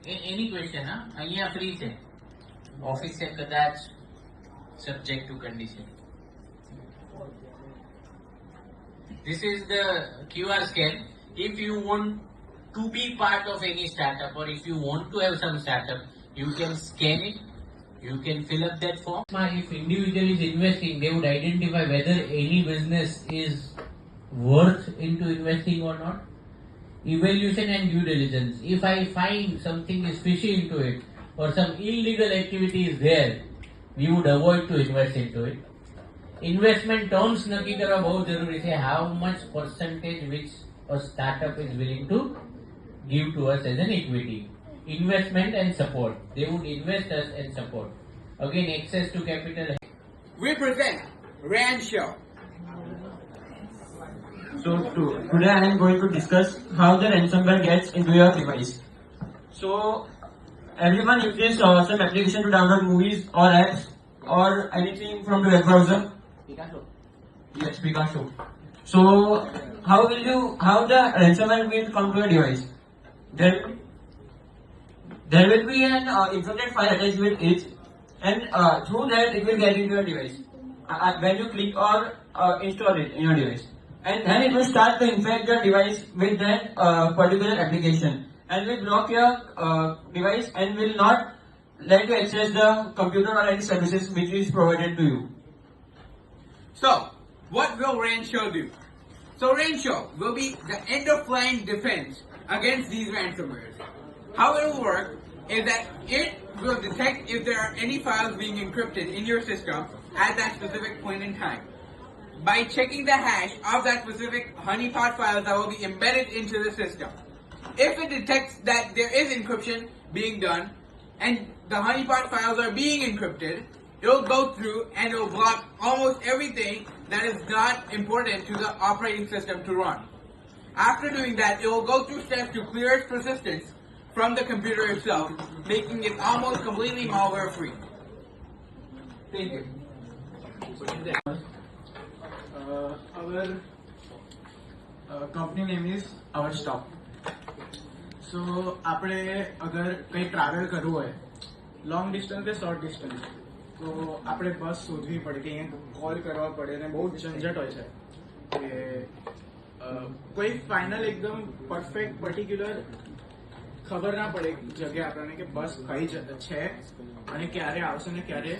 Any question હા અહીંયા free છે ઓફિસ છે કદાચ subject to condition. This is the QR scan. If you want to be part of any startup or if you want to have some startup, you can scan it. You can fill up that form. If individual is investing, they would identify whether any business is worth into investing or not. Evaluation and due diligence. If I find something is fishy into it or some illegal activity is there, we would avoid to invest into it. Investment terms નક્કી કરવા બહુ જરૂરી છે. How much percentage which a startup is willing to give to us as an equity. Investment and support. They would invest us and support. Again, access to capital. We present Rand Show. So today I am going to discuss how the ransomware gets into your device. So everyone uses some application to download movies or apps or anything from the web browser. Yes, Picasso. So how the ransomware will come to your device? There will be an infected file attached with it, and through that it will get into your device when you click or install it in your device, and then it will start to infect your device with that particular application, and will block your device and will not let you access the computer or any services which is provided to you. So, what will Rand Show do? So, Rand Show will be the end-of-line defense against these ransomwares. How it will work is that it will detect if there are any files being encrypted in your system at that specific point in time. By checking the hash of that specific honeypot files that will be embedded into the system. If it detects that there is encryption being done and the honeypot files are being encrypted, it will go through and it will block almost everything that is not important to the operating system to run. After doing that, it will go through steps to clear its persistence from the computer itself, making it almost completely malware free. Thank you. Our company name is Our Stop. So આપણે અગર કંઈ travel કરવું હોય long distance કે short distance તો આપણે બસ શોધવી પડે કે અહીંયા કોલ કરવા પડે અને બહુ ઝંઝટ હોય છે કે કોઈ ફાઇનલ એકદમ પરફેક્ટ પર્ટિક્યુલર ખબર ના પડે જગ્યા આપણને કે બસ કઈ છે અને ક્યારે આવશે ને ક્યારે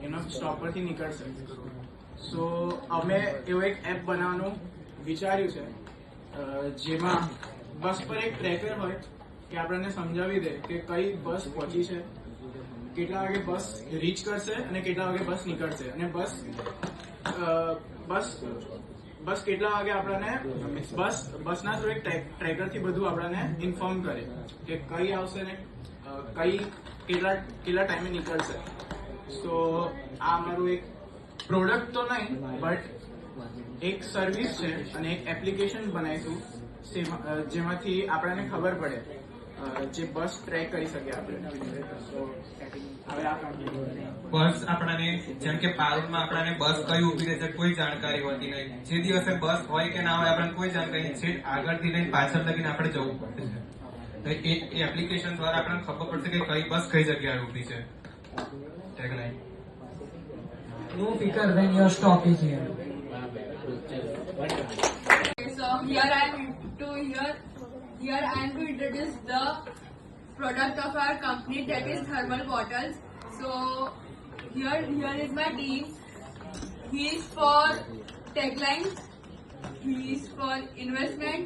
એનો સ્ટોપ પરથી નીકળશે. સો અમે એવો એક એપ બનાવવાનું વિચાર્યું છે જેમાં બસ પર એક ટ્રેકર હોય કે આપણને સમજાવી દે કે કઈ બસ પહોંચી છે, કેટલા વાગે બસ રીચ કરશે અને કેટલા વાગે બસ નીકળશે અને બસ કેટલા વાગે આપણને બસના થ્રુ એક ટ્રેકરથી બધું આપણને ઇન્ફોર્મ કરે કે કઈ આવશે ને કઈ કેટલા ટાઈમે નીકળશે. સો આ અમારું એક પ્રોડક્ટ તો નહીં બટ એક સર્વિસ છે અને એક એપ્લિકેશન બનાવીશું જેમાંથી આપણને ખબર પડે જે બસ ટ્રેક કરી શકે આપણે. હવે આ બસ આપણને જેમ કે પારોલમાં આપણને બસ કઈ ઉભી રહે છે કોઈ જાણકારી હોતી નહીં. જે દિવસે બસ હોય કે ના હોય આપણને કોઈ જાણકારી નહીં. સીટ આગળથી લઈને પાછળ લગીને આપણે જવું પડે છે. તો એ એપ્લિકેશન દ્વારા આપણને ખબર પડશે કે કઈ બસ કઈ જગ્યાએ ઉભી છે. Tagline No picker when your stop is here. So here I am to introduce the product of our company, that is thermal bottles. So here is my team. He is for taglines. He is for investment.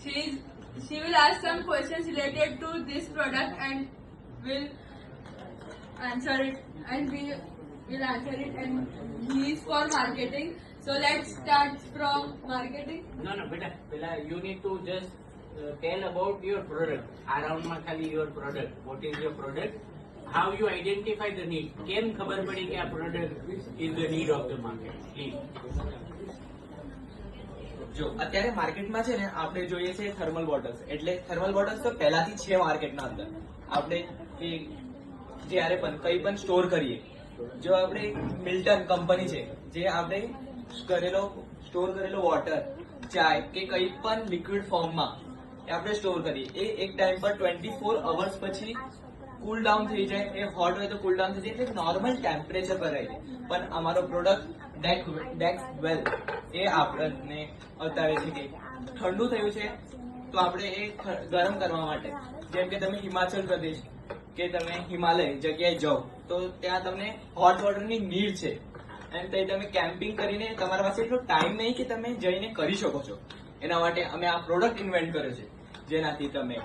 She will ask some questions related to this product and will answer it. And we will answer it. And he is for marketing. So let's start from marketing. No, beta, you need to just tell about your product. Around માં ખાલી your product. What is your product? How you identify the need? કેમ ખબર પડી કે આ product is the need of the market? Please. જો અત્યારે માર્કેટમાં છે ને આપણે જોઈએ છે થર્મલ બોટલ્સ. એટલે થર્મલ બોટલ્સ તો પહેલાથી છે માર્કેટના અંદર. આપણે જ્યારે પણ કંઈ પણ સ્ટોર કરીએ, જો આપણે મિલ્ટન કંપની છે જે આપણે સ્ટોર કરેલો વોટર, ચાય કે કંઈ પણ લિક્વિડ ફોર્મમાં એ આપણે સ્ટોર કરીએ. એ એક ટાઈમ પર 24 અવર્સ પછી કુલ ડાઉન થઈ જાય. એ હોટ હોય તો કુલ ડાઉન થઈ જાય, એટલે નોર્મલ ટેમ્પરેચર પર આવી જાય. પણ અમારો પ્રોડક્ટ ડેક્સ વેલ એ આપણને બતાવે છે કે ઠંડુ થયું છે તો આપણે એ ગરમ કરવા માટે, જેમ કે તમે હિમાચલ પ્રદેશ કે તમે હિમાલય જગ્યાએ જાઓ તો ત્યાં તમને હોટ વોટરની નીડ છે, અને ત્યાં તમે કેમ્પિંગ કરીને તમારા પાસે એટલો ટાઈમ નહીં કે તમે જઈને કરી શકો છો. એના માટે અમે આ પ્રોડક્ટ ઇન્વેન્ટ કર્યો છે, જેનાથી તમે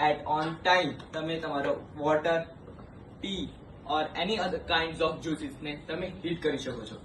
એટ ઓન ટાઈમ તમે તમારો water, T or any other kind of juices ને તમે હીટ કરી શકો છો.